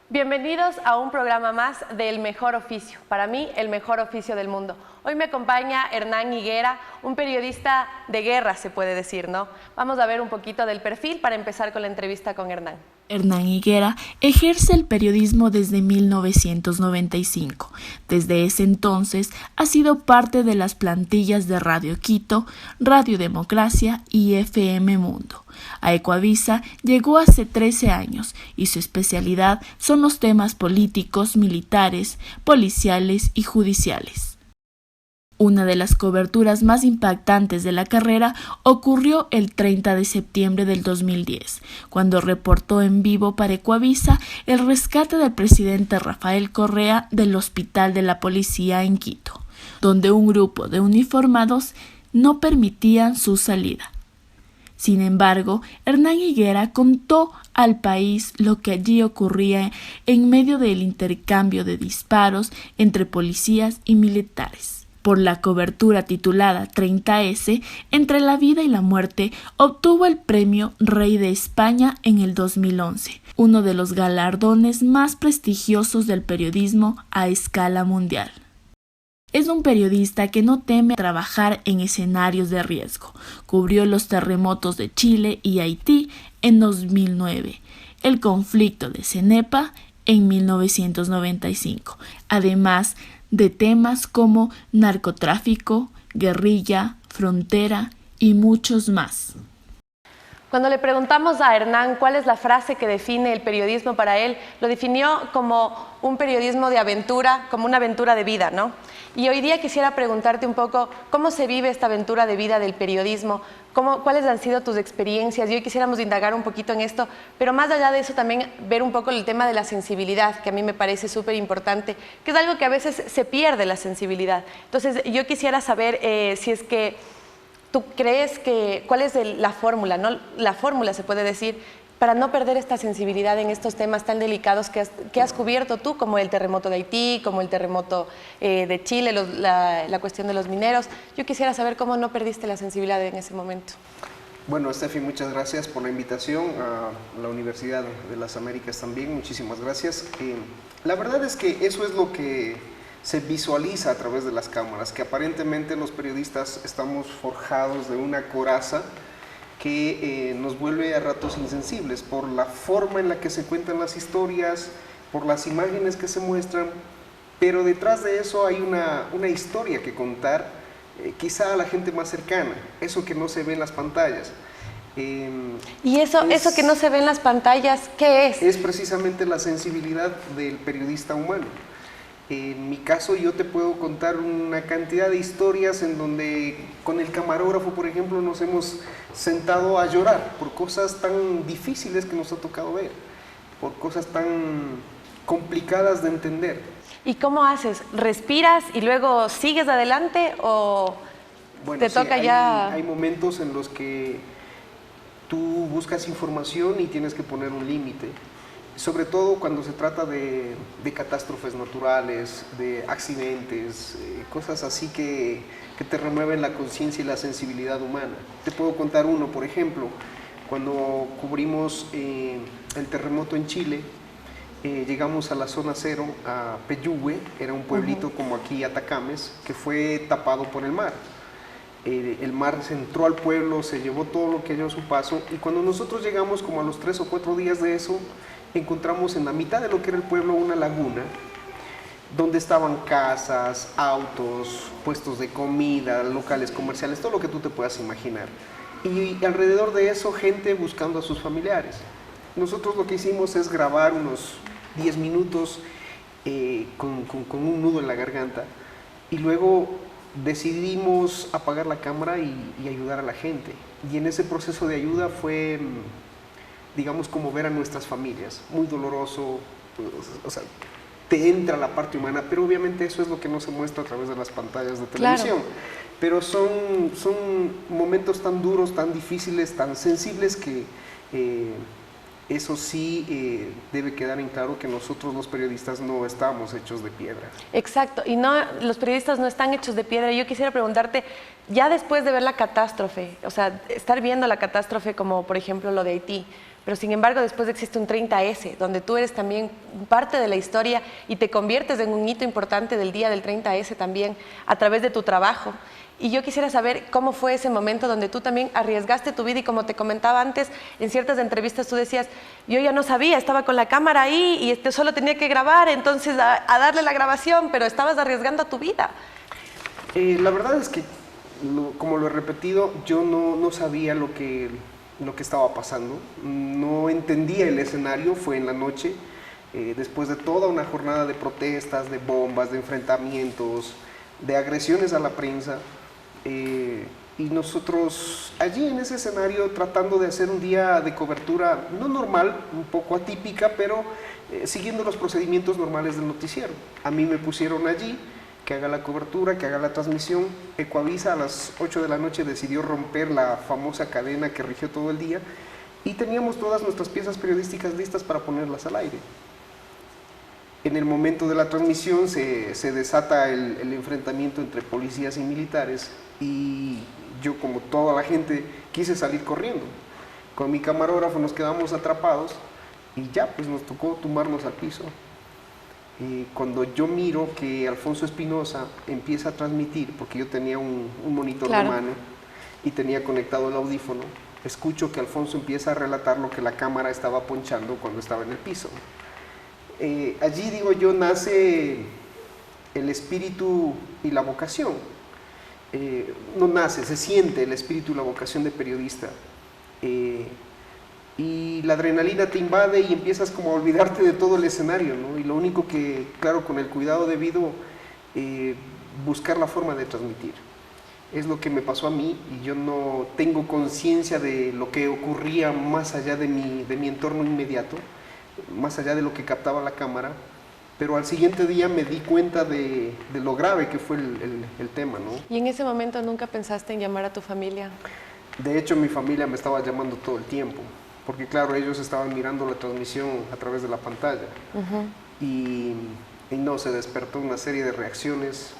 Bienvenidos a un programa más del mejor oficio, para mí el mejor oficio del mundo. Hoy me acompaña Hernán Higuera, un periodista de guerra se puede decir, ¿no? Vamos a ver un poquito del perfil para empezar con la entrevista con Hernán. Hernán Higuera ejerce el periodismo desde 1995. Desde ese entonces ha sido parte de las plantillas de Radio Quito, Radio Democracia y FM Mundo. A Ecuavisa llegó hace 13 años y su especialidad son los temas políticos, militares, policiales y judiciales. Una de las coberturas más impactantes de la carrera ocurrió el 30 de septiembre del 2010, cuando reportó en vivo para Ecuavisa el rescate del presidente Rafael Correa del Hospital de la Policía en Quito, donde un grupo de uniformados no permitían su salida. Sin embargo, Hernán Higuera contó al país lo que allí ocurría en medio del intercambio de disparos entre policías y militares. Por la cobertura titulada 30S, Entre la vida y la muerte, obtuvo el premio Rey de España en el 2011, uno de los galardones más prestigiosos del periodismo a escala mundial. Es un periodista que no teme trabajar en escenarios de riesgo. Cubrió los terremotos de Chile y Haití en 2009, el conflicto de Cenepa en 1995, además de temas como narcotráfico, guerrilla, frontera y muchos más. Cuando le preguntamos a Hernán cuál es la frase que define el periodismo para él, lo definió como un periodismo de aventura, como una aventura de vida, ¿no? Y hoy día quisiera preguntarte un poco cómo se vive esta aventura de vida del periodismo, cuáles han sido tus experiencias. Y hoy quisiéramos indagar un poquito en esto, pero más allá de eso también ver un poco el tema de la sensibilidad, que a mí me parece súper importante, que es algo que a veces se pierde la sensibilidad. Entonces yo quisiera saber si es que ¿tú crees que cuál es la fórmula, ¿no? La fórmula se puede decir para no perder esta sensibilidad en estos temas tan delicados que has cubierto tú, como el terremoto de Haití, como el terremoto de Chile, la cuestión de los mineros? Yo quisiera saber cómo no perdiste la sensibilidad en ese momento. Bueno, Steffi, muchas gracias por la invitación a la Universidad de las Américas también, muchísimas gracias. La verdad es que eso es lo que se visualiza a través de las cámaras, que aparentemente los periodistas estamos forjados de una coraza que nos vuelve a ratos insensibles por la forma en la que se cuentan las historias, por las imágenes que se muestran, pero detrás de eso hay una historia que contar, quizá a la gente más cercana, eso que no se ve en las pantallas. ¿Y eso que no se ve en las pantallas, qué es? Es precisamente la sensibilidad del periodista humano. En mi caso yo te puedo contar una cantidad de historias en donde con el camarógrafo, por ejemplo, nos hemos sentado a llorar por cosas tan difíciles que nos ha tocado ver, por cosas tan complicadas de entender. ¿Y cómo haces? ¿Respiras y luego sigues adelante o bueno, te toca ya...? Hay momentos en los que tú buscas información y tienes que poner un límite. Sobre todo cuando se trata de catástrofes naturales, de accidentes, cosas así que te remueven la conciencia y la sensibilidad humana. Te puedo contar uno, por ejemplo, cuando cubrimos el terremoto en Chile, llegamos a la zona cero, a Peyúgue, era un pueblito como aquí Atacames, que fue tapado por el mar. El mar se entró al pueblo, se llevó todo lo que halló a su paso, y cuando nosotros llegamos como a los 3 o 4 días de eso, encontramos en la mitad de lo que era el pueblo una laguna donde estaban casas, autos, puestos de comida, locales comerciales, todo lo que tú te puedas imaginar. Y alrededor de eso gente buscando a sus familiares. Nosotros lo que hicimos es grabar unos 10 minutos con un nudo en la garganta y luego decidimos apagar la cámara y ayudar a la gente. Y en ese proceso de ayuda fue, digamos, como ver a nuestras familias, muy doloroso, o sea, te entra la parte humana, pero obviamente eso es lo que no se muestra a través de las pantallas de televisión. Claro. Pero son momentos tan duros, tan difíciles, tan sensibles que eso sí debe quedar en claro que nosotros los periodistas no estamos hechos de piedra. Exacto, y no, los periodistas no están hechos de piedra. Yo quisiera preguntarte, ya después de ver la catástrofe, o sea, estar viendo la catástrofe como por ejemplo lo de Haití, pero sin embargo después existe un 30S, donde tú eres también parte de la historia y te conviertes en un hito importante del día del 30S también a través de tu trabajo. Y yo quisiera saber cómo fue ese momento donde tú también arriesgaste tu vida y como te comentaba antes, en ciertas entrevistas tú decías, yo ya no sabía, estaba con la cámara ahí y solo tenía que grabar, entonces a darle la grabación, pero estabas arriesgando tu vida. La verdad es que, como lo he repetido, yo no sabía lo que estaba pasando, no entendía el escenario, fue en la noche, después de toda una jornada de protestas, de bombas, de enfrentamientos, de agresiones a la prensa. Y nosotros allí en ese escenario tratando de hacer un día de cobertura no normal, un poco atípica, pero siguiendo los procedimientos normales del noticiero. A mí me pusieron allí que haga la cobertura, que haga la transmisión. Ecuavisa a las 8 de la noche decidió romper la famosa cadena que rigió todo el día y teníamos todas nuestras piezas periodísticas listas para ponerlas al aire. En el momento de la transmisión se desata el enfrentamiento entre policías y militares y yo, como toda la gente, quise salir corriendo. Con mi camarógrafo nos quedamos atrapados y ya, pues nos tocó tumbarnos al piso. Y cuando yo miro que Alfonso Espinosa empieza a transmitir, porque yo tenía un monitor de mano y tenía conectado el audífono, escucho que Alfonso empieza a relatar lo que la cámara estaba ponchando cuando estaba en el piso. Allí, digo yo, nace el espíritu y la vocación. No nace, se siente el espíritu y la vocación de periodista. Y la adrenalina te invade y empiezas como a olvidarte de todo el escenario, ¿no? Y lo único que, claro, con el cuidado debido, buscar la forma de transmitir. Es lo que me pasó a mí y yo no tengo conciencia de lo que ocurría más allá de mi entorno inmediato, más allá de lo que captaba la cámara, pero al siguiente día me di cuenta de lo grave que fue el tema, ¿no? ¿Y en ese momento nunca pensaste en llamar a tu familia? De hecho, mi familia me estaba llamando todo el tiempo, porque claro, ellos estaban mirando la transmisión a través de la pantalla. Y no, se despertó una serie de reacciones,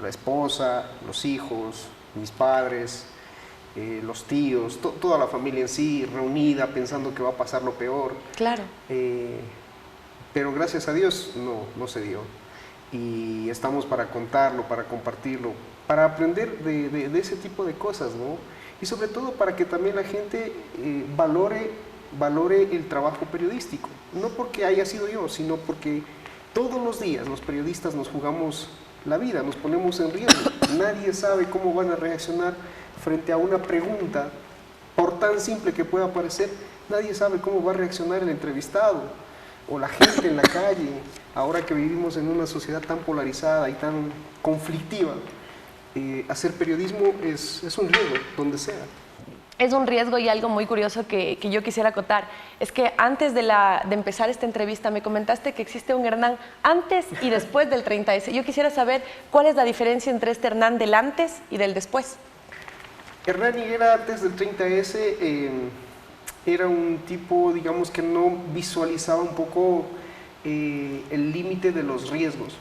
la esposa, los hijos, mis padres, los tíos, toda la familia en sí, reunida, pensando que va a pasar lo peor. Claro. Pero gracias a Dios no se dio. Y estamos para contarlo, para compartirlo, para aprender de ese tipo de cosas, ¿no? Y sobre todo para que también la gente valore el trabajo periodístico. No porque haya sido yo, sino porque todos los días los periodistas nos jugamos la vida, nos ponemos en riesgo. Nadie sabe cómo van a reaccionar frente a una pregunta, por tan simple que pueda parecer. Nadie sabe cómo va a reaccionar el entrevistado o la gente en la calle, ahora que vivimos en una sociedad tan polarizada y tan conflictiva. Hacer periodismo es un riesgo, donde sea. Es un riesgo y algo muy curioso que yo quisiera acotar, es que antes de empezar esta entrevista me comentaste que existe un Hernán antes y después del 30S. Yo quisiera saber cuál es la diferencia entre este Hernán del antes y del después. Hernán Higuera antes del 30S era un tipo, digamos, que no visualizaba un poco el límite de los riesgos.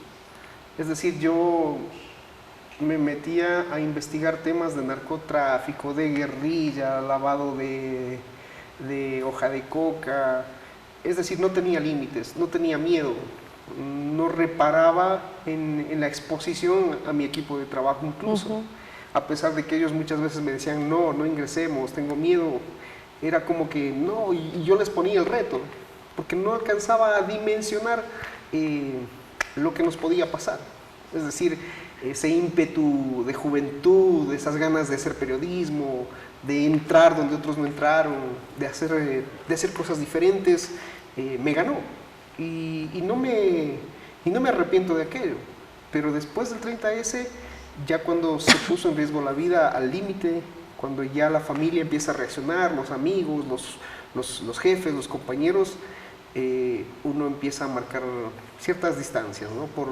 Es decir, yo me metía a investigar temas de narcotráfico, de guerrilla, lavado de hoja de coca. Es decir, no tenía límites, no tenía miedo, no reparaba en la exposición a mi equipo de trabajo incluso. A pesar de que ellos muchas veces me decían, no ingresemos, tengo miedo, era como que no, y yo les ponía el reto, porque no alcanzaba a dimensionar lo que nos podía pasar. Es decir, ese ímpetu de juventud, esas ganas de hacer periodismo, de entrar donde otros no entraron, de hacer cosas diferentes, me ganó. Y no me arrepiento de aquello. Pero después del 30S, ya cuando se puso en riesgo la vida al límite, cuando ya la familia empieza a reaccionar, los amigos, los jefes, los compañeros, uno empieza a marcar ciertas distancias, ¿no? Por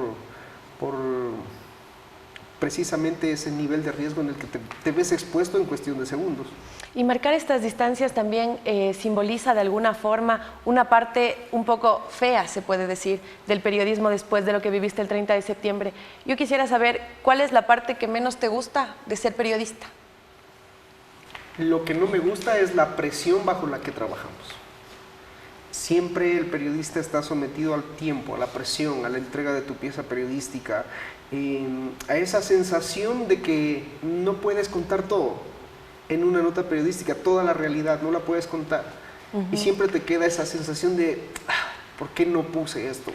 precisamente ese nivel de riesgo en el que te ves expuesto en cuestión de segundos. Y marcar estas distancias también simboliza de alguna forma una parte un poco fea, se puede decir, del periodismo después de lo que viviste el 30 de septiembre. Yo quisiera saber cuál es la parte que menos te gusta de ser periodista. Lo que no me gusta es la presión bajo la que trabajamos. siempre el periodista está sometido al tiempo, a la presión, a la entrega de tu pieza periodística, a esa sensación de que no puedes contar todo en una nota periodística, toda la realidad, no la puedes contar. Y siempre te queda esa sensación de, ¿por qué no puse esto?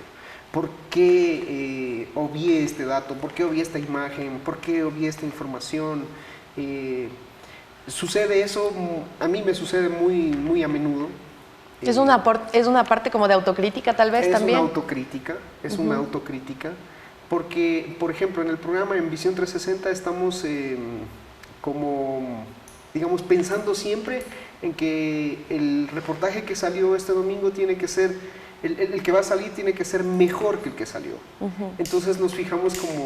¿Por qué obvié este dato? ¿Por qué obvié esta imagen? ¿Por qué obvié esta información? Sucede eso, a mí me sucede muy a menudo. Es una parte como de autocrítica tal vez también. Es una autocrítica, porque, por ejemplo, en el programa en Visión 360 estamos como, digamos, pensando siempre en que el reportaje que salió este domingo tiene que ser, el que va a salir tiene que ser mejor que el que salió. Entonces nos fijamos como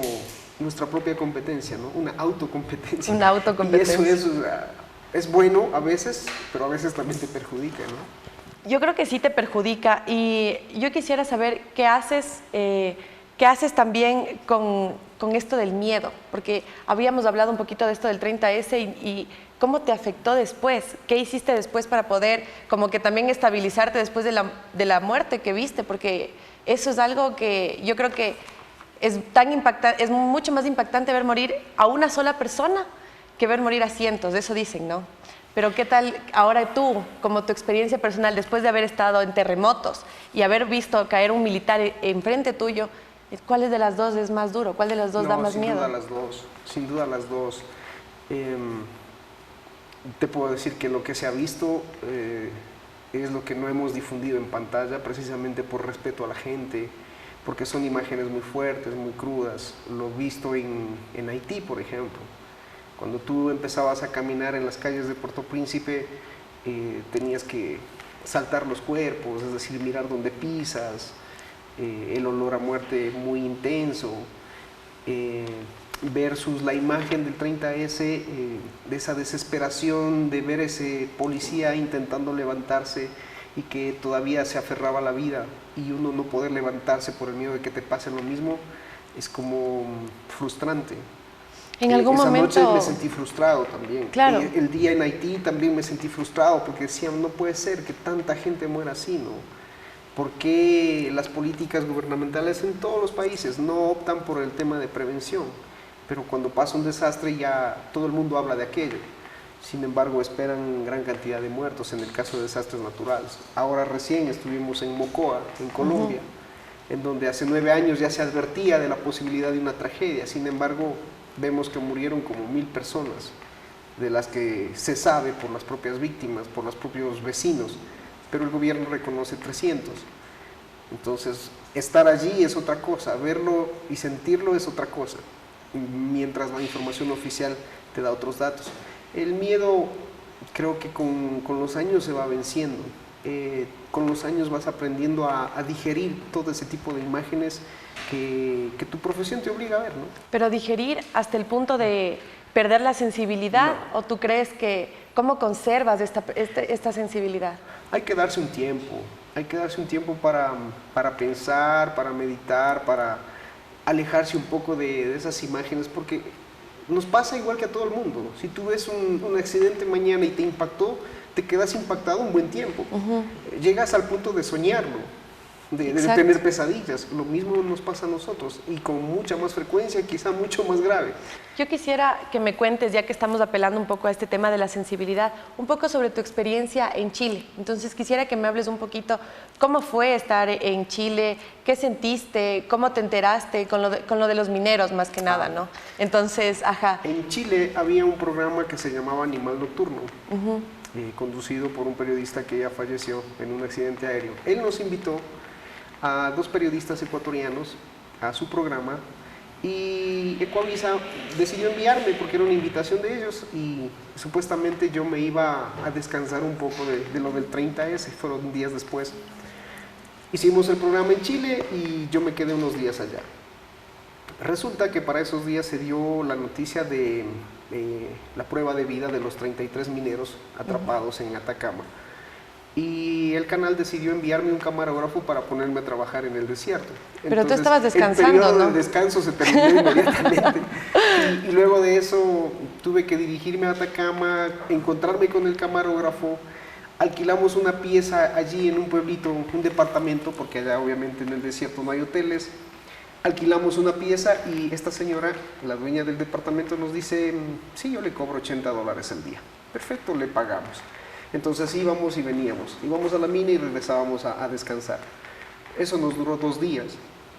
nuestra propia competencia, ¿no? Una autocompetencia. Una autocompetencia. Y eso es bueno a veces, pero a veces también te perjudica, ¿no? Yo creo que sí te perjudica, y yo quisiera saber qué haces también con esto del miedo, porque habíamos hablado un poquito de esto del 30S y cómo te afectó después, qué hiciste después para poder como que también estabilizarte después de la muerte que viste, porque eso es algo que yo creo que es tan impactante, es mucho más impactante ver morir a una sola persona que ver morir a cientos, eso dicen, ¿no? Pero ¿qué tal ahora tú, como tu experiencia personal, después de haber estado en terremotos y haber visto caer un militar enfrente tuyo, ¿cuál de las dos es más duro? ¿Cuál de las dos da más miedo? Sin duda las dos. Te puedo decir que lo que se ha visto es lo que no hemos difundido en pantalla, precisamente por respeto a la gente, porque son imágenes muy fuertes, muy crudas. Lo visto en Haití, por ejemplo. Cuando tú empezabas a caminar en las calles de Puerto Príncipe, tenías que saltar los cuerpos, es decir, mirar dónde pisas, el olor a muerte muy intenso, versus la imagen del 30S, de esa desesperación de ver ese policía intentando levantarse y que todavía se aferraba a la vida, y uno no poder levantarse por el miedo de que te pase lo mismo, es como frustrante. En algún momento... Esa noche me sentí frustrado también. Claro. El día en Haití también me sentí frustrado porque decía, no puede ser que tanta gente muera así, ¿no? ¿Por qué las políticas gubernamentales en todos los países no optan por el tema de prevención? Pero cuando pasa un desastre ya todo el mundo habla de aquello. Sin embargo, esperan gran cantidad de muertos en el caso de desastres naturales. Ahora recién estuvimos en Mocoa, en Colombia, en donde hace 9 años ya se advertía de la posibilidad de una tragedia. Sin embargo, vemos que murieron como 1000 personas, de las que se sabe por las propias víctimas, por los propios vecinos, pero el gobierno reconoce 300. Entonces, estar allí es otra cosa, verlo y sentirlo es otra cosa, mientras la información oficial te da otros datos. El miedo creo que con los años se va venciendo, con los años vas aprendiendo a digerir todo ese tipo de imágenes que tu profesión te obliga a ver, ¿no? Pero digerir hasta el punto de perder la sensibilidad, no. ¿O tú crees que cómo conservas esta sensibilidad? Hay que darse un tiempo, para pensar, para meditar, para alejarse un poco de esas imágenes, porque nos pasa igual que a todo el mundo. Si tú ves un accidente mañana y te impactó, te quedas impactado un buen tiempo. Llegas al punto de soñarlo, de tener pesadillas. Lo mismo nos pasa a nosotros, y con mucha más frecuencia, quizá mucho más grave. Yo quisiera que me cuentes, ya que estamos apelando un poco a este tema de la sensibilidad, un poco sobre tu experiencia en Chile. Entonces quisiera que me hables un poquito cómo fue estar en Chile, qué sentiste, cómo te enteraste con lo de los mineros más que nada, ¿no? Entonces, En Chile había un programa que se llamaba Animal Nocturno, conducido por un periodista que ya falleció en un accidente aéreo. Él nos invitó a 2 periodistas ecuatorianos a su programa, y Ecuavisa decidió enviarme porque era una invitación de ellos, y supuestamente yo me iba a descansar un poco de lo del 30S, fueron días después. Hicimos el programa en Chile y yo me quedé unos días allá. Resulta que para esos días se dio la noticia de la prueba de vida de los 33 mineros atrapados en Atacama. Y el canal decidió enviarme un camarógrafo para ponerme a trabajar en el desierto. Pero tú estabas descansando, el periodo ¿no? de descanso se terminó inmediatamente. y luego de eso tuve que dirigirme a Atacama, encontrarme con el camarógrafo, alquilamos una pieza allí en un pueblito, un departamento, porque allá obviamente en el desierto no hay hoteles. Alquilamos una pieza y esta señora, la dueña del departamento, nos dice, sí, yo le cobro $80 el día. Perfecto, le pagamos. Entonces íbamos y veníamos, íbamos a la mina y regresábamos a descansar. Eso nos duró 2 días,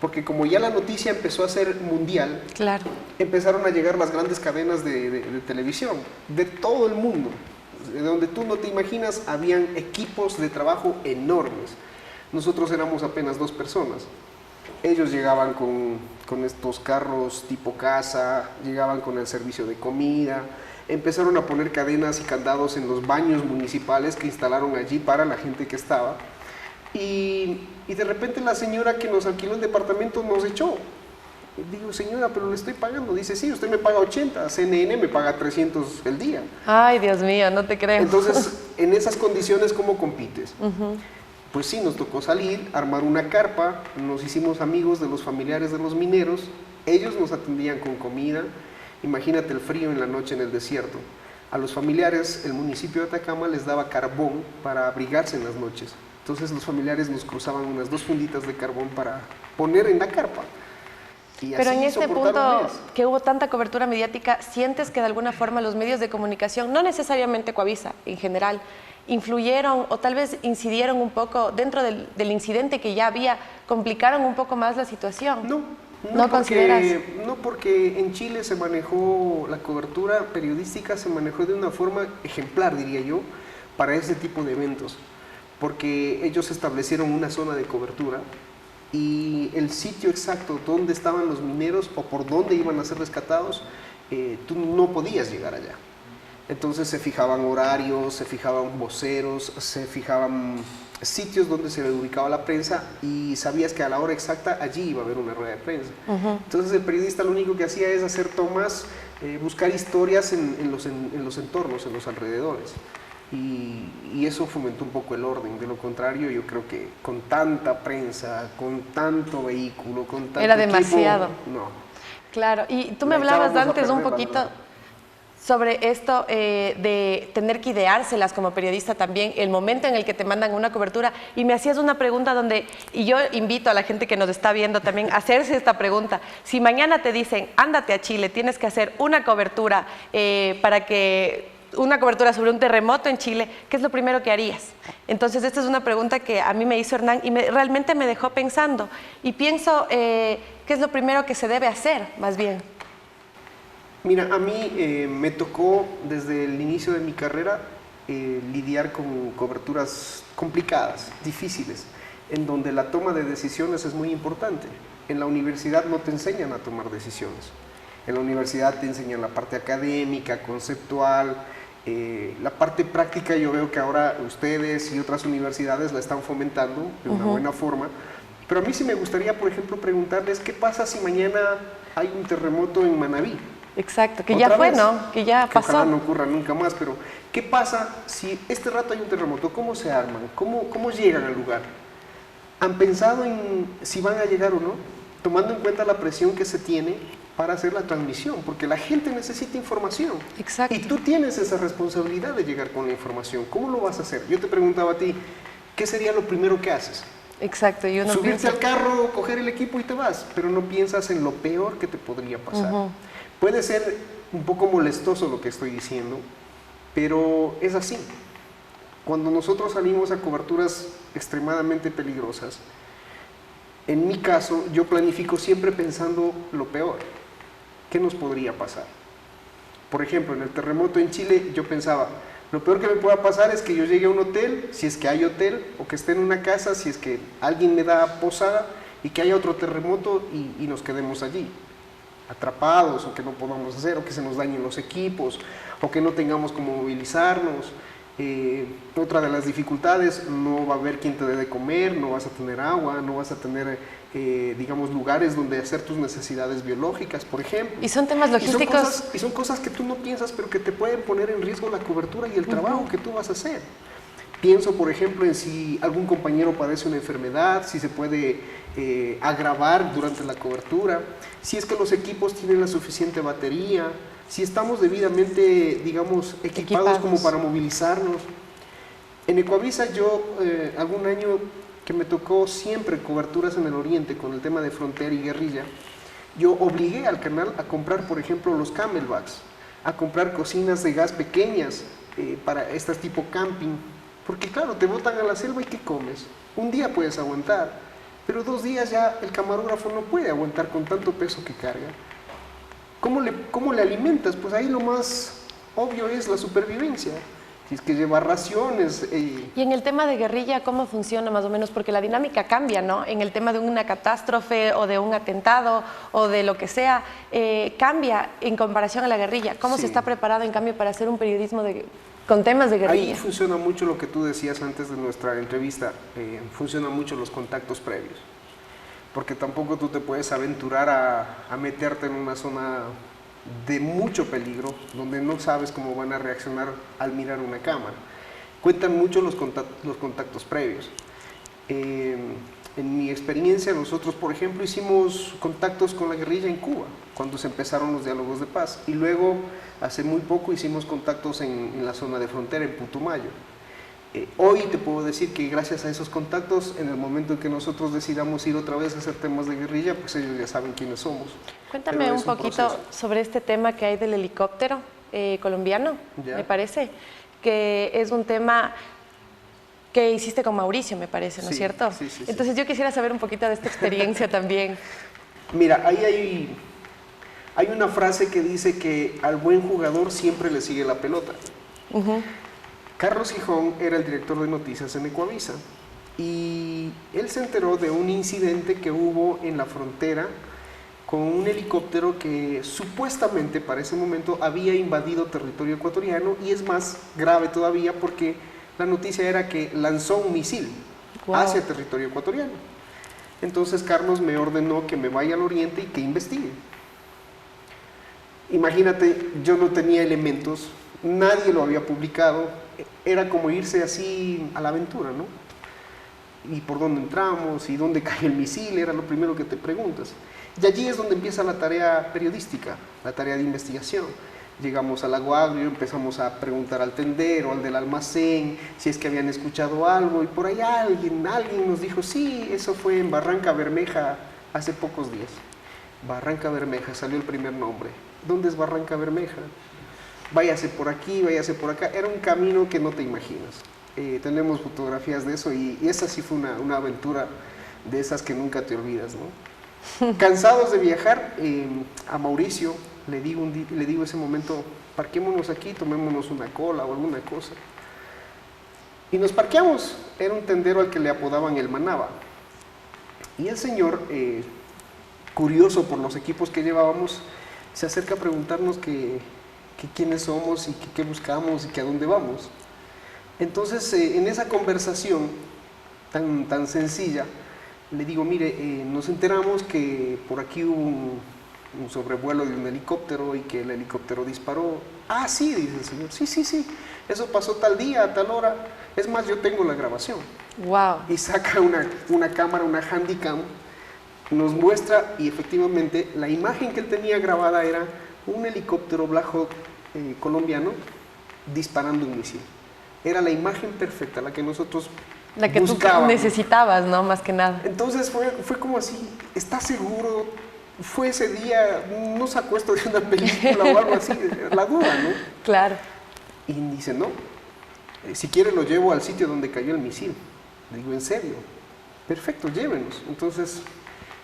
porque como ya la noticia empezó a ser mundial, Claro. empezaron a llegar las grandes cadenas de televisión, de todo el mundo, de donde tú no te imaginas, habían equipos de trabajo enormes. Nosotros éramos apenas 2 personas. Ellos llegaban con estos carros tipo casa, llegaban con el servicio de comida, empezaron a poner cadenas y candados en los baños municipales que instalaron allí para la gente que estaba. Y de repente la señora que nos alquiló el departamento nos echó. Y digo, señora, pero le estoy pagando. Dice, sí, usted me paga 80, CNN me paga 300 el día. Ay, Dios mío, no te creo. Entonces, en esas condiciones, ¿cómo compites? Pues sí, nos tocó salir, armar una carpa, nos hicimos amigos de los familiares de los mineros, ellos nos atendían con comida. Imagínate el frío en la noche en el desierto. A los familiares, el municipio de Atacama les daba carbón para abrigarse en las noches. Entonces los familiares nos cruzaban unas 2 funditas de carbón para poner en la carpa. Y Pero así en este soportaron punto un mes. que hubo tanta cobertura mediática, ¿sientes que de alguna forma los medios de comunicación, no necesariamente Coavisa, en general, influyeron o tal vez incidieron un poco dentro del incidente que ya había, complicaron un poco más la situación? ¿No consideras? No, porque en Chile se manejó, la cobertura periodística se manejó de una forma ejemplar, diría yo, para ese tipo de eventos, porque ellos establecieron una zona de cobertura y el sitio exacto donde estaban los mineros o por dónde iban a ser rescatados, tú no podías llegar allá. Entonces se fijaban horarios, se fijaban voceros, se fijaban sitios donde se ubicaba la prensa y sabías que a la hora exacta allí iba a haber una rueda de prensa. Entonces el periodista lo único que hacía es hacer tomas, buscar historias en los entornos, en los alrededores. Y eso fomentó un poco el orden. De lo contrario, yo creo que con tanta prensa, con tanto vehículo, con tanto Era equipo, demasiado. no. Claro, y tú me La hablabas echábamos a antes un perder, la poquito verdad. sobre esto de tener que ideárselas como periodista también, el momento en el que te mandan una cobertura, y me hacías una pregunta donde, y yo invito a la gente que nos está viendo también a hacerse esta pregunta: si mañana te dicen, ándate a Chile, tienes que hacer una cobertura una cobertura sobre un terremoto en Chile, ¿qué es lo primero que harías? Entonces esta es una pregunta que a mí me hizo Hernán y realmente me dejó pensando, y pienso, ¿qué es lo primero que se debe hacer, más bien? Mira, a mí me tocó desde el inicio de mi carrera lidiar con coberturas complicadas, difíciles, en donde la toma de decisiones es muy importante. En la universidad no te enseñan a tomar decisiones. En la universidad te enseñan la parte académica, conceptual, la parte práctica. Yo veo que ahora ustedes y otras universidades la están fomentando de una buena forma. Pero a mí sí me gustaría, por ejemplo, preguntarles qué pasa si mañana hay un terremoto en Manabí. Exacto, que ya fue, ¿no? Que ya pasó. Ojalá no ocurra nunca más, pero ¿qué pasa si este rato hay un terremoto? ¿Cómo se arman? ¿Cómo llegan al lugar? ¿Han pensado en si van a llegar o no? Tomando en cuenta la presión que se tiene para hacer la transmisión, porque la gente necesita información. Exacto. Y tú tienes esa responsabilidad de llegar con la información. ¿Cómo lo vas a hacer? Yo te preguntaba a ti, ¿qué sería lo primero que haces? Exacto, y uno Subirte piensa... al carro, coger el equipo y te vas, pero no piensas en lo peor que te podría pasar. Puede ser un poco molestoso lo que estoy diciendo, pero es así. Cuando nosotros salimos a coberturas extremadamente peligrosas, en mi caso, yo planifico siempre pensando lo peor. ¿Qué nos podría pasar? Por ejemplo, en el terremoto en Chile, yo pensaba, lo peor que me pueda pasar es que yo llegue a un hotel, si es que hay hotel, o que esté en una casa, si es que alguien me da posada, y que haya otro terremoto y nos quedemos allí, atrapados, o que no podamos hacer, o que se nos dañen los equipos, o que no tengamos cómo movilizarnos. Otra de las dificultades, no va a haber quien te dé de comer, no vas a tener agua, no vas a tener, digamos, lugares donde hacer tus necesidades biológicas, por ejemplo. Y son temas logísticos. Y son cosas que tú no piensas, pero que te pueden poner en riesgo la cobertura y el trabajo que tú vas a hacer. Pienso, por ejemplo, en si algún compañero padece una enfermedad, si se puede agravar durante la cobertura, si es que los equipos tienen la suficiente batería, si estamos debidamente, digamos, equipados como para movilizarnos. En Ecuavisa yo, algún año que me tocó siempre coberturas en el oriente con el tema de frontera y guerrilla, yo obligué al canal a comprar, por ejemplo, los camelbacks, a comprar cocinas de gas pequeñas para estas tipo camping, porque claro, te botan a la selva y ¿qué comes? Un día puedes aguantar, pero 2 días ya el camarógrafo no puede aguantar con tanto peso que carga. ¿Cómo le alimentas? Pues ahí lo más obvio es la supervivencia. Si es que lleva raciones. Y en el tema de guerrilla, ¿cómo funciona más o menos? Porque la dinámica cambia, ¿no? En el tema de una catástrofe o de un atentado o de lo que sea, cambia en comparación a la guerrilla. ¿Cómo se está preparado, en cambio, para hacer un periodismo con temas de guerrilla? Ahí funciona mucho lo que tú decías antes de nuestra entrevista, funcionan mucho los contactos previos. Porque tampoco tú te puedes aventurar a meterte en una zona de mucho peligro, donde no sabes cómo van a reaccionar al mirar una cámara. Cuentan mucho los contactos previos. En mi experiencia, nosotros, por ejemplo, hicimos contactos con la guerrilla en Cuba, cuando se empezaron los diálogos de paz. Y luego, hace muy poco, hicimos contactos en la zona de frontera, en Putumayo. Hoy te puedo decir que gracias a esos contactos, en el momento en que nosotros decidamos ir otra vez a hacer temas de guerrilla, pues ellos ya saben quiénes somos. Cuéntame un poquito sobre este tema que hay del helicóptero colombiano, me parece, que es un tema que hiciste con Mauricio, me parece, ¿no es cierto? Sí, sí. Entonces yo quisiera saber un poquito de esta experiencia también. Mira, ahí hay una frase que dice que al buen jugador siempre le sigue la pelota. Carlos Gijón era el director de noticias en Ecuavisa y él se enteró de un incidente que hubo en la frontera con un helicóptero que supuestamente para ese momento había invadido territorio ecuatoriano, y es más grave todavía porque la noticia era que lanzó un misil hacia territorio ecuatoriano. Entonces Carlos me ordenó que me vaya al oriente y que investigue. Imagínate, yo no tenía elementos, nadie lo había publicado, era como irse así a la aventura, ¿no? ¿Y por dónde entramos? ¿Y dónde cae el misil? Era lo primero que te preguntas. Y allí es donde empieza la tarea periodística, la tarea de investigación. Llegamos al aguario, empezamos a preguntar al tendero, al del almacén, si es que habían escuchado algo, y por ahí alguien nos dijo, sí, eso fue en Barranca Bermeja hace pocos días. Barranca Bermeja, salió el primer nombre. ¿Dónde es Barranca Bermeja? Váyase por aquí, váyase por acá. Era un camino que no te imaginas. Tenemos fotografías de eso y esa sí fue una aventura de esas que nunca te olvidas, ¿no? Cansados de viajar, a Mauricio le digo ese momento, parquémonos aquí, tomémonos una cola o alguna cosa. Y nos parqueamos. Era un tendero al que le apodaban el Manaba. Y el señor, curioso por los equipos que llevábamos, se acerca a preguntarnos que quiénes somos y qué buscamos y que a dónde vamos. Entonces, en esa conversación tan sencilla, le digo, mire, nos enteramos que por aquí hubo un sobrevuelo de un helicóptero y que el helicóptero disparó. Ah, sí, dice el señor, sí, eso pasó tal día, a tal hora. Es más, yo tengo la grabación. Wow. Y saca una cámara, una Handycam, nos muestra, y efectivamente la imagen que él tenía grabada era un helicóptero Black Hawk colombiano disparando un misil. Era la imagen perfecta, la que nosotros la que buscábamos. Tú necesitabas, ¿no? Más que nada. Entonces fue como así, ¿estás seguro? Fue ese día, no sacó esto de una película o algo así, la duda, ¿no? Claro. Y dice, no, si quiere lo llevo al sitio donde cayó el misil. Le digo, ¿en serio? Perfecto, llévenos. Entonces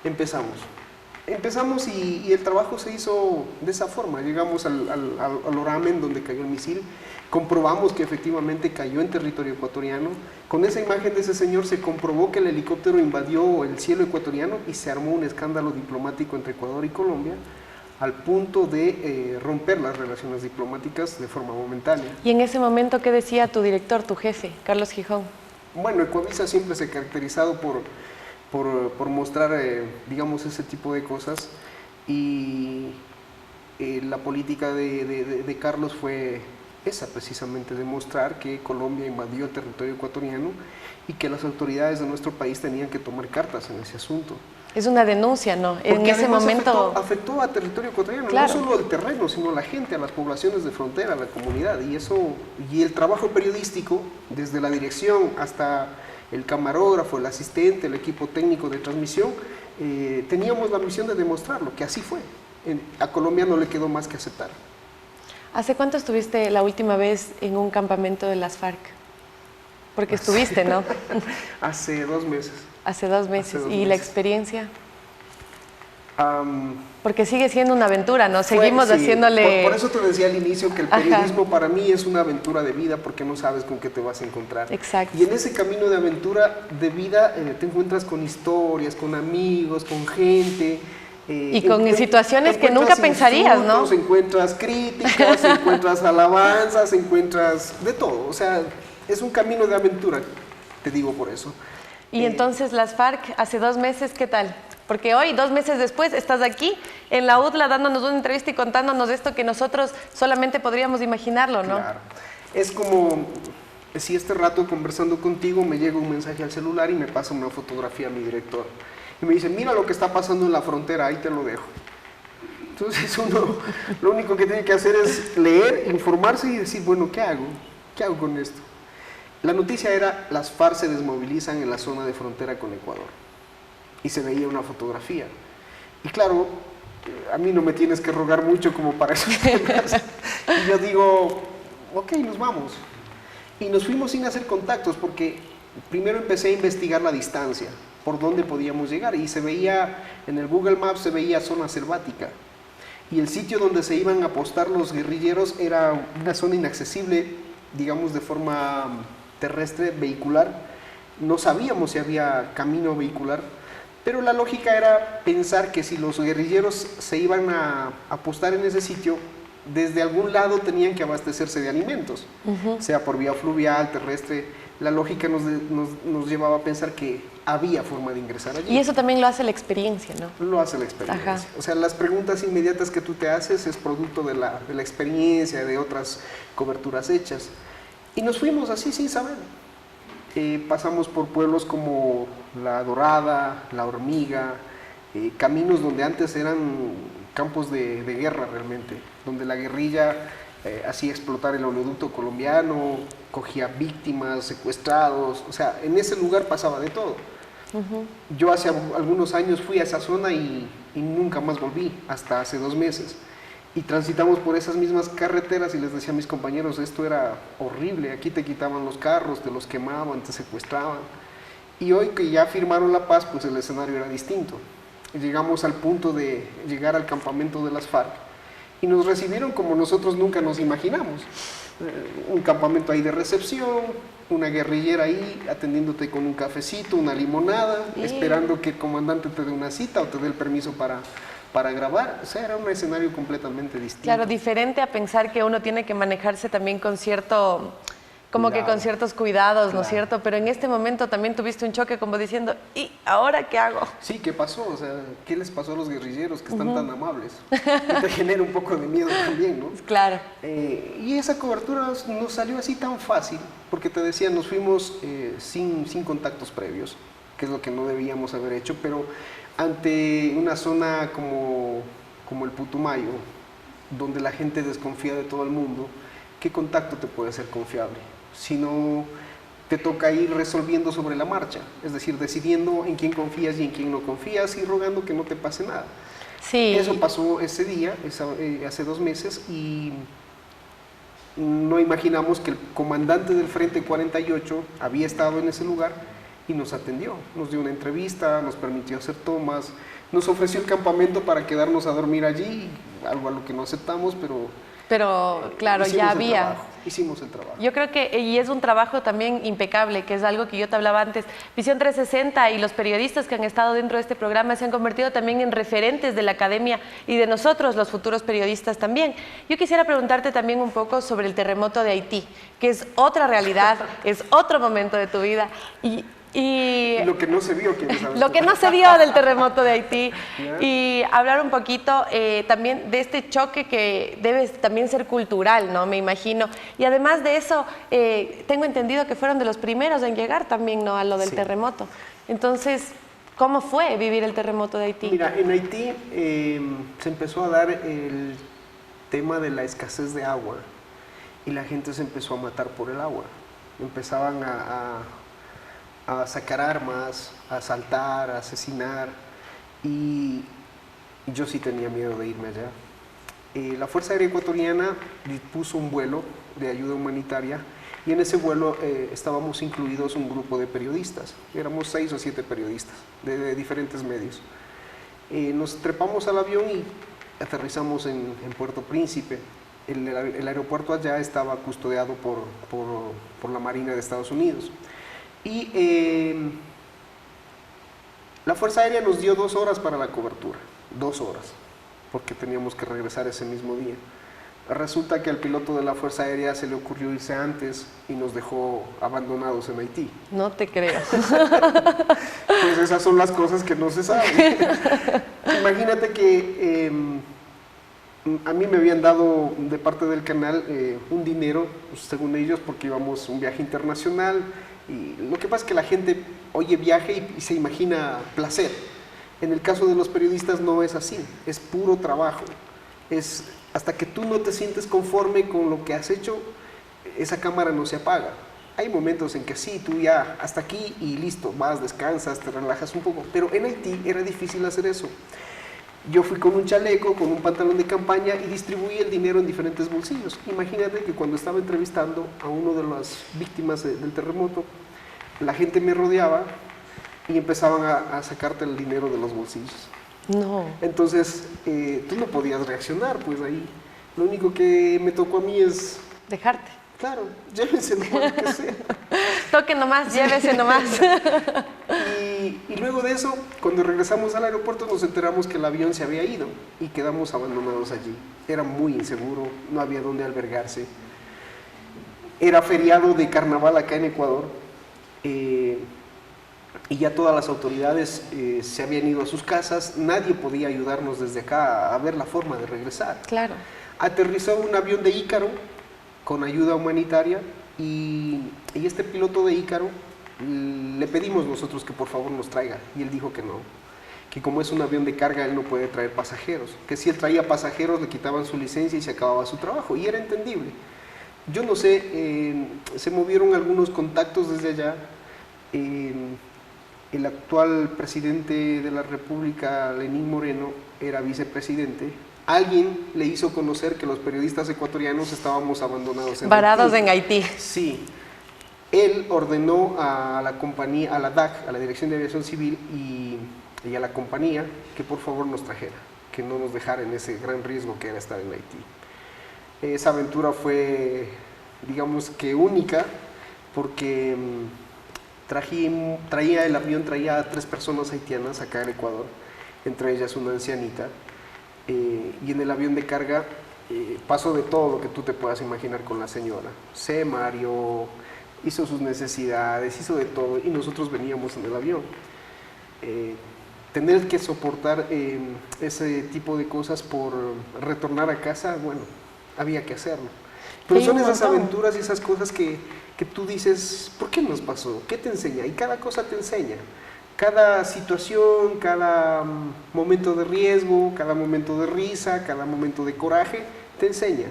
empezamos y el trabajo se hizo de esa forma. Llegamos al oramen donde cayó el misil, comprobamos que efectivamente cayó en territorio ecuatoriano. Con esa imagen de ese señor se comprobó que el helicóptero invadió el cielo ecuatoriano y se armó un escándalo diplomático entre Ecuador y Colombia, al punto de romper las relaciones diplomáticas de forma momentánea. ¿Y en ese momento qué decía tu director, tu jefe, Carlos Gijón? Bueno, Ecuavisa siempre se ha caracterizado por mostrar, digamos, ese tipo de cosas, y la política de Carlos fue esa, precisamente, demostrar que Colombia invadió el territorio ecuatoriano y que las autoridades de nuestro país tenían que tomar cartas en ese asunto. Es una denuncia, ¿no? En Porque ese momento afectó a territorio ecuatoriano, claro. no solo el terreno, sino la gente, a las poblaciones de frontera, a la comunidad. Y el trabajo periodístico, desde la dirección hasta el camarógrafo, el asistente, el equipo técnico de transmisión, teníamos la misión de demostrarlo, que así fue. A Colombia no le quedó más que aceptar. ¿Hace cuánto estuviste la última vez en un campamento de las FARC? Porque estuviste, ¿no? Hace 2 meses. Hace 2 meses. Hace 2 ¿Y meses. la experiencia? Porque sigue siendo una aventura, ¿no? Seguimos sí, haciéndole... Por eso te decía al inicio que el periodismo para mí es una aventura de vida porque no sabes con qué te vas a encontrar. Exacto. Y en ese camino de aventura de vida te encuentras con historias, con amigos, con gente. Y con situaciones que nunca pensarías, ¿no? Encuentras críticas, encuentras alabanzas, encuentras de todo. O sea, es un camino de aventura, te digo por eso. Y entonces las FARC, hace 2 meses, ¿qué tal? Porque hoy, 2 meses después, estás aquí en la UDLA dándonos una entrevista y contándonos esto que nosotros solamente podríamos imaginarlo, ¿no? Claro. Es como si este rato conversando contigo me llega un mensaje al celular y me pasa una fotografía a mi director. Y me dice, mira lo que está pasando en la frontera, ahí te lo dejo. Entonces uno lo único que tiene que hacer es leer, informarse y decir, bueno, ¿qué hago? ¿Qué hago con esto? La noticia era, las FARC se desmovilizan en la zona de frontera con Ecuador. Y se veía una fotografía. Y claro, a mí no me tienes que rogar mucho como para esos temas. Y yo digo, ok, nos vamos. Y nos fuimos sin hacer contactos porque primero empecé a investigar la distancia, por dónde podíamos llegar. Y se veía, en el Google Maps se veía zona selvática. Y el sitio donde se iban a apostar los guerrilleros era una zona inaccesible, digamos de forma terrestre, vehicular. No sabíamos si había camino vehicular. Pero la lógica era pensar que si los guerrilleros se iban a apostar en ese sitio, desde algún lado tenían que abastecerse de alimentos, sea por vía fluvial, terrestre. La lógica nos llevaba a pensar que había forma de ingresar allí. Y eso también lo hace la experiencia, ¿no? Lo hace la experiencia. Ajá. O sea, las preguntas inmediatas que tú te haces es producto de la experiencia, de otras coberturas hechas. Y nos fuimos así sin saber. Pasamos por pueblos como La Dorada, La Hormiga, caminos donde antes eran campos de guerra realmente, donde la guerrilla hacía explotar el oleoducto colombiano, cogía víctimas, secuestrados, o sea, en ese lugar pasaba de todo. Yo hace algunos años fui a esa zona y nunca más volví, hasta hace 2 meses. Y transitamos por esas mismas carreteras y les decía a mis compañeros, esto era horrible, aquí te quitaban los carros, te los quemaban, te secuestraban. Y hoy que ya firmaron la paz, pues el escenario era distinto. Llegamos al punto de llegar al campamento de las FARC y nos recibieron como nosotros nunca nos imaginamos. Un campamento ahí de recepción, una guerrillera ahí atendiéndote con un cafecito, una limonada, esperando que el comandante te dé una cita o te dé el permiso para grabar. O sea, era un escenario completamente distinto. Claro, diferente a pensar que uno tiene que manejarse también con cierto... Como Cuidado. que con ciertos cuidados, ¿no Claro. es cierto? Pero en este momento también tuviste un choque como diciendo, ¿y ahora qué hago? Sí, ¿qué pasó? O sea, ¿qué les pasó a los guerrilleros que están tan amables? Y te genera un poco de miedo también, ¿no? Claro. Y esa cobertura nos salió así tan fácil, porque te decía, nos fuimos sin contactos previos, que es lo que no debíamos haber hecho, pero ante una zona como el Putumayo, donde la gente desconfía de todo el mundo, ¿qué contacto te puede ser confiable? Si no, te toca ir resolviendo sobre la marcha, es decir, decidiendo en quién confías y en quién no confías y rogando que no te pase nada. Sí. Eso pasó ese día, hace 2 meses, y no imaginamos que el comandante del Frente 48 había estado en ese lugar y nos atendió, nos dio una entrevista, nos permitió hacer tomas, nos ofreció el campamento para quedarnos a dormir allí, algo a lo que no aceptamos, pero claro, ya había. Hicimos el trabajo. Yo creo que, y es un trabajo también impecable, que es algo que yo te hablaba antes. Visión 360 y los periodistas que han estado dentro de este programa se han convertido también en referentes de la academia y de nosotros, los futuros periodistas también. Yo quisiera preguntarte también un poco sobre el terremoto de Haití, que es otra realidad, es otro momento de tu vida. Y lo que no se vio, ¿quieres saber? Lo que no se vio del terremoto de Haití. Y hablar un poquito también de este choque que debe también ser cultural, ¿no? Me imagino. Y además de eso, tengo entendido que fueron de los primeros en llegar también, ¿no? A lo del terremoto. Entonces, ¿Cómo fue vivir el terremoto de Haití? Mira, en Haití se empezó a dar el tema de la escasez de agua y la gente se empezó a matar por el agua. Empezaban a sacar armas, a asaltar, a asesinar, y yo sí tenía miedo de irme allá. La Fuerza Aérea Ecuatoriana dispuso un vuelo de ayuda humanitaria y en ese vuelo estábamos incluidos un grupo de periodistas. Éramos 6 o 7 periodistas de diferentes medios. Nos trepamos al avión y aterrizamos en Puerto Príncipe. El aeropuerto allá estaba custodiado por la Marina de Estados Unidos. Y la Fuerza Aérea nos dio 2 horas para la cobertura, 2 horas, porque teníamos que regresar ese mismo día. Resulta que al piloto de la Fuerza Aérea se le ocurrió irse antes y nos dejó abandonados en Haití. No te creo. Pues esas son las cosas que no se saben. Imagínate que a mí me habían dado de parte del canal un dinero, pues, según ellos, porque íbamos a un viaje internacional. Y lo que pasa es que la gente oye viaje y se imagina placer. En el caso de los periodistas no es así, es puro trabajo. Es hasta que tú no te sientes conforme con lo que has hecho, esa cámara no se apaga. Hay momentos en que sí, tú ya hasta aquí y listo, vas, descansas, te relajas un poco. Pero en Haití era difícil hacer eso. Yo fui con un chaleco, con un pantalón de campaña y distribuí el dinero en diferentes bolsillos. Imagínate que cuando estaba entrevistando a uno de las víctimas del terremoto, la gente me rodeaba y empezaban a sacarte el dinero de los bolsillos. No. Entonces, tú no podías reaccionar, pues ahí. Lo único que me tocó a mí es... Dejarte. Claro, llévense nomás, que sea. Toque nomás, llévese nomás. Y luego de eso, cuando regresamos al aeropuerto, nos enteramos que el avión se había ido y quedamos abandonados allí. Era muy inseguro, no había dónde albergarse. Era feriado de carnaval acá en Ecuador. Y ya todas las autoridades se habían ido a sus casas, nadie podía ayudarnos desde acá a ver la forma de regresar. Claro. Aterrizó un avión de Ícaro con ayuda humanitaria y este piloto de Ícaro le pedimos nosotros que por favor nos traiga y él dijo que no, que como es un avión de carga él no puede traer pasajeros, que si él traía pasajeros le quitaban su licencia y se acababa su trabajo, y era entendible. Yo no sé, se movieron algunos contactos desde allá. El actual presidente de la República, Lenín Moreno, era vicepresidente. Alguien le hizo conocer que los periodistas ecuatorianos estábamos abandonados en Varados Haití. en Haití. Sí. Él ordenó a la compañía, a la DAC, a la Dirección de Aviación Civil y a la compañía que por favor nos trajera, que no nos dejara en ese gran riesgo que era estar en Haití. Esa aventura fue, digamos que única, porque traía el avión, traía a 3 personas haitianas acá en Ecuador, entre ellas una ancianita, y en el avión de carga pasó de todo lo que tú te puedas imaginar con la señora. Se mareó, hizo sus necesidades, hizo de todo, y nosotros veníamos en el avión. Tener que soportar ese tipo de cosas por retornar a casa, bueno, había que hacerlo. Pero son esas aventuras y esas cosas que tú dices, ¿por qué nos pasó? ¿Qué te enseña? Y cada cosa te enseña. Cada situación, cada momento de riesgo, cada momento de risa, cada momento de coraje, te enseña.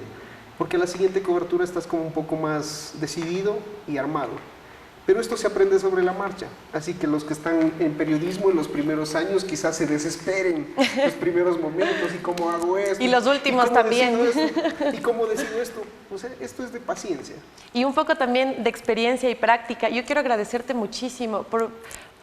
Porque a la siguiente cobertura estás como un poco más decidido y armado. Pero esto se aprende sobre la marcha. Así que los que están en periodismo en los primeros años quizás se desesperen los primeros momentos. ¿Y cómo hago esto? Y los últimos también. ¿Y cómo decido esto? Pues esto es de paciencia. Y un poco también de experiencia y práctica. Yo quiero agradecerte muchísimo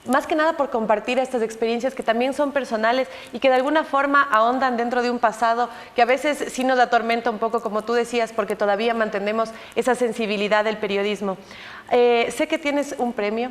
más que nada por compartir estas experiencias que también son personales y que de alguna forma ahondan dentro de un pasado que a veces sí nos atormenta un poco, como tú decías, porque todavía mantenemos esa sensibilidad del periodismo. Sé que tienes un premio,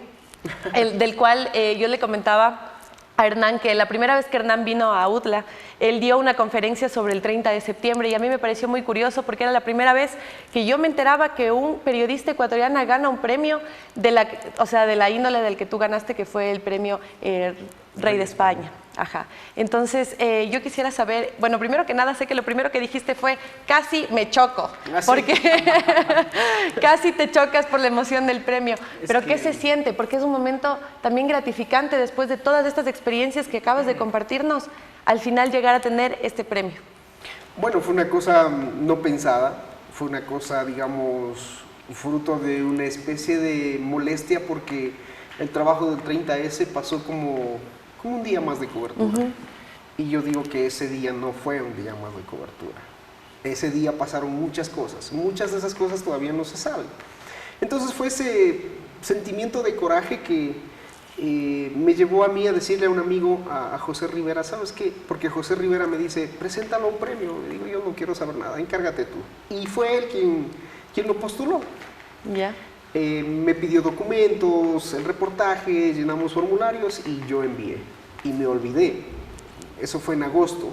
del cual yo le comentaba a Hernán que la primera vez que Hernán vino a UTLA, él dio una conferencia sobre el 30 de septiembre y a mí me pareció muy curioso porque era la primera vez que yo me enteraba que un periodista ecuatoriano gana un premio de la índole del que tú ganaste, que fue el premio Rey de España. Ajá. Entonces, yo quisiera saber, bueno, primero que nada, sé que lo primero que dijiste fue, casi me choco, porque casi te chocas por la emoción del premio. Pero ¿qué se siente? Porque es un momento también gratificante después de todas estas experiencias que acabas de compartirnos, al final llegar a tener este premio. Bueno, fue una cosa no pensada, fue una cosa, digamos, fruto de una especie de molestia porque el trabajo del 30S pasó como un día más de cobertura. Y yo digo que ese día no fue un día más de cobertura. Ese día pasaron muchas cosas. Muchas de esas cosas todavía no se saben. Entonces fue ese sentimiento de coraje que me llevó a mí a decirle a un amigo, a José Rivera, ¿sabes qué? Porque José Rivera me dice, preséntalo a un premio. Le digo, yo no quiero saber nada, encárgate tú. Y fue él quien lo postuló. Ya. Me pidió documentos, el reportaje, llenamos formularios y yo envié. Y me olvidé. Eso fue en agosto.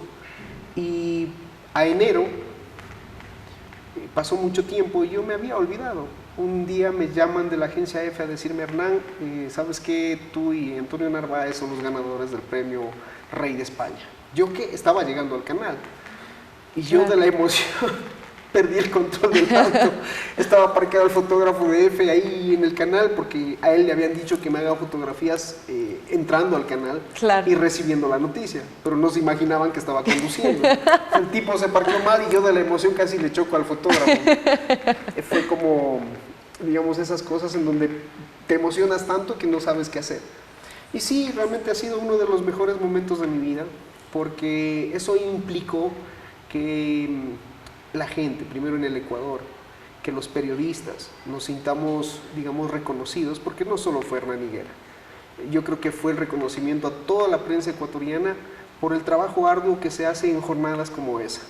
Y a enero pasó mucho tiempo y yo me había olvidado. Un día me llaman de la agencia EFE a decirme, Hernán, ¿sabes qué? Tú y Antonio Narváez son los ganadores del premio Rey de España. Yo que estaba llegando al canal. Y yo de la emoción perdí el control del auto. Estaba parqueado el fotógrafo de EFE ahí en el canal porque a él le habían dicho que me haga fotografías entrando al canal y recibiendo la noticia, pero no se imaginaban que estaba conduciendo. El tipo se parqueó mal y yo de la emoción casi le choco al fotógrafo. Fue como, digamos, esas cosas en donde te emocionas tanto que no sabes qué hacer. Y sí, realmente ha sido uno de los mejores momentos de mi vida porque eso implicó que la gente, primero en el Ecuador, que los periodistas nos sintamos, digamos, reconocidos, porque no solo fue Hernán Higuera. Yo creo que fue el reconocimiento a toda la prensa ecuatoriana por el trabajo arduo que se hace en jornadas como esa.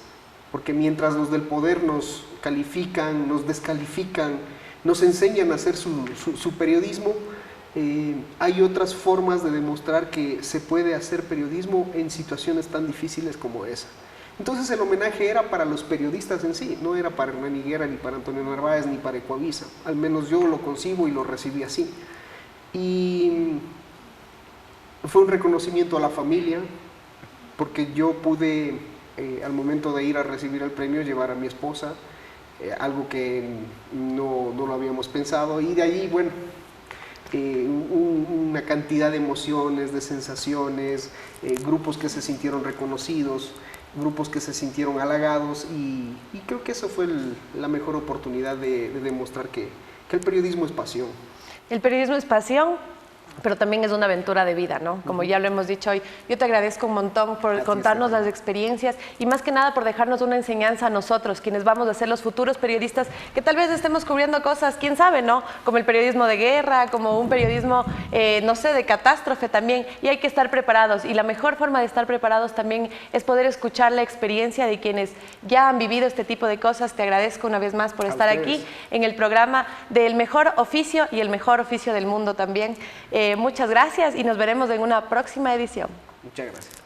Porque mientras los del poder nos califican, nos descalifican, nos enseñan a hacer su periodismo, hay otras formas de demostrar que se puede hacer periodismo en situaciones tan difíciles como esa. Entonces el homenaje era para los periodistas en sí, no era para Hernán Higuera, ni para Antonio Narváez, ni para Ecuavisa. Al menos yo lo concibo y lo recibí así. Y fue un reconocimiento a la familia, porque yo pude, al momento de ir a recibir el premio, llevar a mi esposa, algo que no lo habíamos pensado. Y de ahí, bueno, una cantidad de emociones, de sensaciones, grupos que se sintieron reconocidos, grupos que se sintieron halagados y creo que eso fue la mejor oportunidad de demostrar que el periodismo es pasión. El periodismo es pasión, pero también es una aventura de vida, ¿no? Como ya lo hemos dicho hoy. Yo te agradezco un montón por contarnos las experiencias y más que nada por dejarnos una enseñanza a nosotros, quienes vamos a ser los futuros periodistas, que tal vez estemos cubriendo cosas, quién sabe, ¿no? Como el periodismo de guerra, como un periodismo, no sé, de catástrofe también, y hay que estar preparados. Y la mejor forma de estar preparados también es poder escuchar la experiencia de quienes ya han vivido este tipo de cosas. Te agradezco una vez más por estar aquí en el programa del mejor oficio y el mejor oficio del mundo también. Muchas gracias y nos veremos en una próxima edición. Muchas gracias.